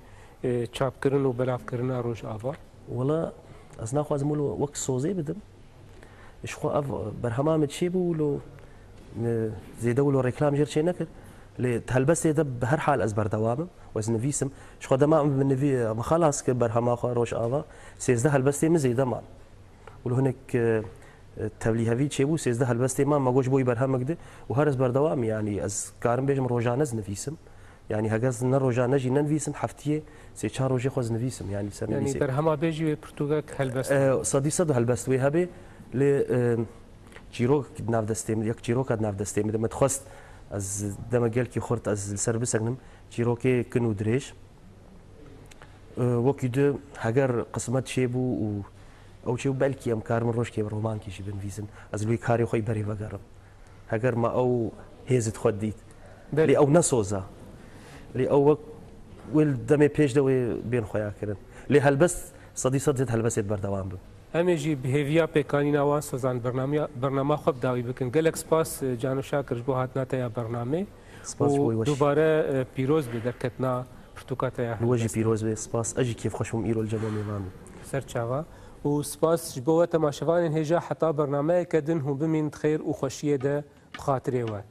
چاپ کردن و بلاف کردن روش آوا والله از نخواز مولو وقت سوزی بدم اش خو اف برهمام چی بولو زيدا ولو ريكلام جير شي نكر لي هلبس ده بهر حال از بردوام وز نفيسم شو خدما من نفي ما خلاص كبر ما روش آوا سيزده هلبس مزيدا مان ولو هناك تبلي هفي تشيبو سيزده هلبس ما جوش بوي برهم كده وهرز بردوام يعني از كارم بيجم روجانز نفيسم يعني هجاز نروجان نجي ننفيسم حفتيه سي چهار روجي خوز نفيسم يعني سنه يعني برهما بيجي برتوغاك هلبس صدي صد هلبس وي هبي ل جيروك ناف دستيم يك جيروك ناف دستيم دم تخست از دم قال كي خرت از سربسنم جيروكي كنو دريش وكيد هاجر قسمت شيبو و او شيبو بالكي ام كار من روش كي رومان كي شي بنفيسن از لوي كاري خوي بري بقرب هاجر ما او هيزت خديت لي او نسوزا لي او ول دمي بيش دوي بين خويا كرن لي هلبس صدي صدت هلبست بردوام بو اميجي بهيفيا بيكانينا وان سوزان برنامج خب داوي بكن جالك سباس جانو شاكر جو هاتنا تاع برنامج سباس وي دوباره بيروز بدركتنا برتوكاتا وجي بيروز بي سباس اجي كيف خوشم ايرو الجمال ميوان سرچاوا وسباس جبوه تماشوان هجا حتى برنامج كدن هم بمين خير وخوشيه ده بخاطري وات